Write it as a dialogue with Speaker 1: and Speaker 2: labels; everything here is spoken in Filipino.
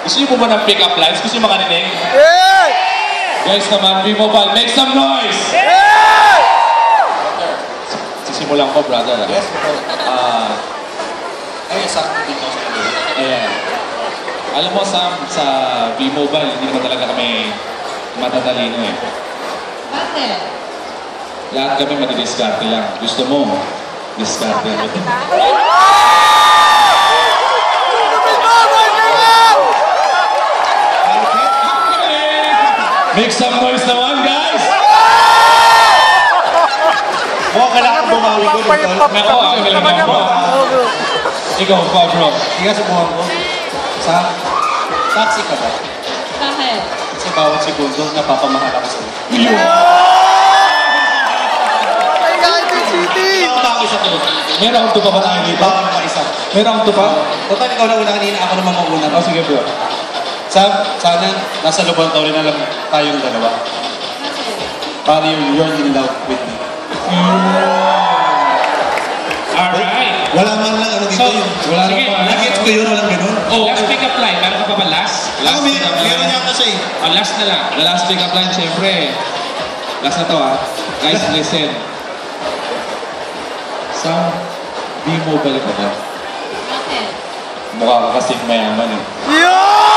Speaker 1: Gusto niyo po ba ng pick-up lines? Gusto niyo makarinig?
Speaker 2: Yeah!
Speaker 1: Guys naman, V-Mobile, make some noise!
Speaker 2: Yeah!
Speaker 1: Sisimulan ko, brother.
Speaker 3: Yes, ay, sakto dito sa kanila.
Speaker 1: Ayan. Alam mo, Sam, sa V-Mobile, hindi naman talaga kami matatalino eh.
Speaker 4: Bakit?
Speaker 1: Lahat kami madidiskarte lang. Gusto mo, diskarte ako din. Make some noise naman, guys!
Speaker 3: Oo, kailangan bumawi ko dito.
Speaker 1: Nako, ang kailangan mo. Ikaw pa, bro.
Speaker 3: Hindi ka subuhan ko. Sa taxi ka ba?
Speaker 4: Bakit?
Speaker 3: Kasi bawat segundo, napapamahal ako sa'yo.
Speaker 2: Ay, Garden City!
Speaker 3: Ikaw ba isa to?
Speaker 1: Meron akong tupa ba tayo dito?
Speaker 3: Bawal pa isa.
Speaker 1: Meron akong tupa?
Speaker 3: Total, ikaw na una kanina, ako naman mauna.
Speaker 1: Oh, sige, bro.
Speaker 3: Sana, nasa lubang taon rin alam tayong dalawa.
Speaker 4: Bakit?
Speaker 3: Para you're in love with me.
Speaker 1: Alright.
Speaker 3: Wala man lang ano dito
Speaker 1: So,
Speaker 3: yun. Wala
Speaker 1: sige,
Speaker 3: lang pa. Nag-gets ko yun, walang ganun.
Speaker 1: Oh, last pick-up line. Meron ka pa ba last?
Speaker 3: Ako, meron niya kasi.
Speaker 1: Oh, last na lang. The last pick-up line, syempre. Last na to, ha? Guys, listen. Sa V-Mobile ka ba?
Speaker 4: Bakit?
Speaker 1: Mukha ka kasing mayaman, eh.
Speaker 2: Yeah!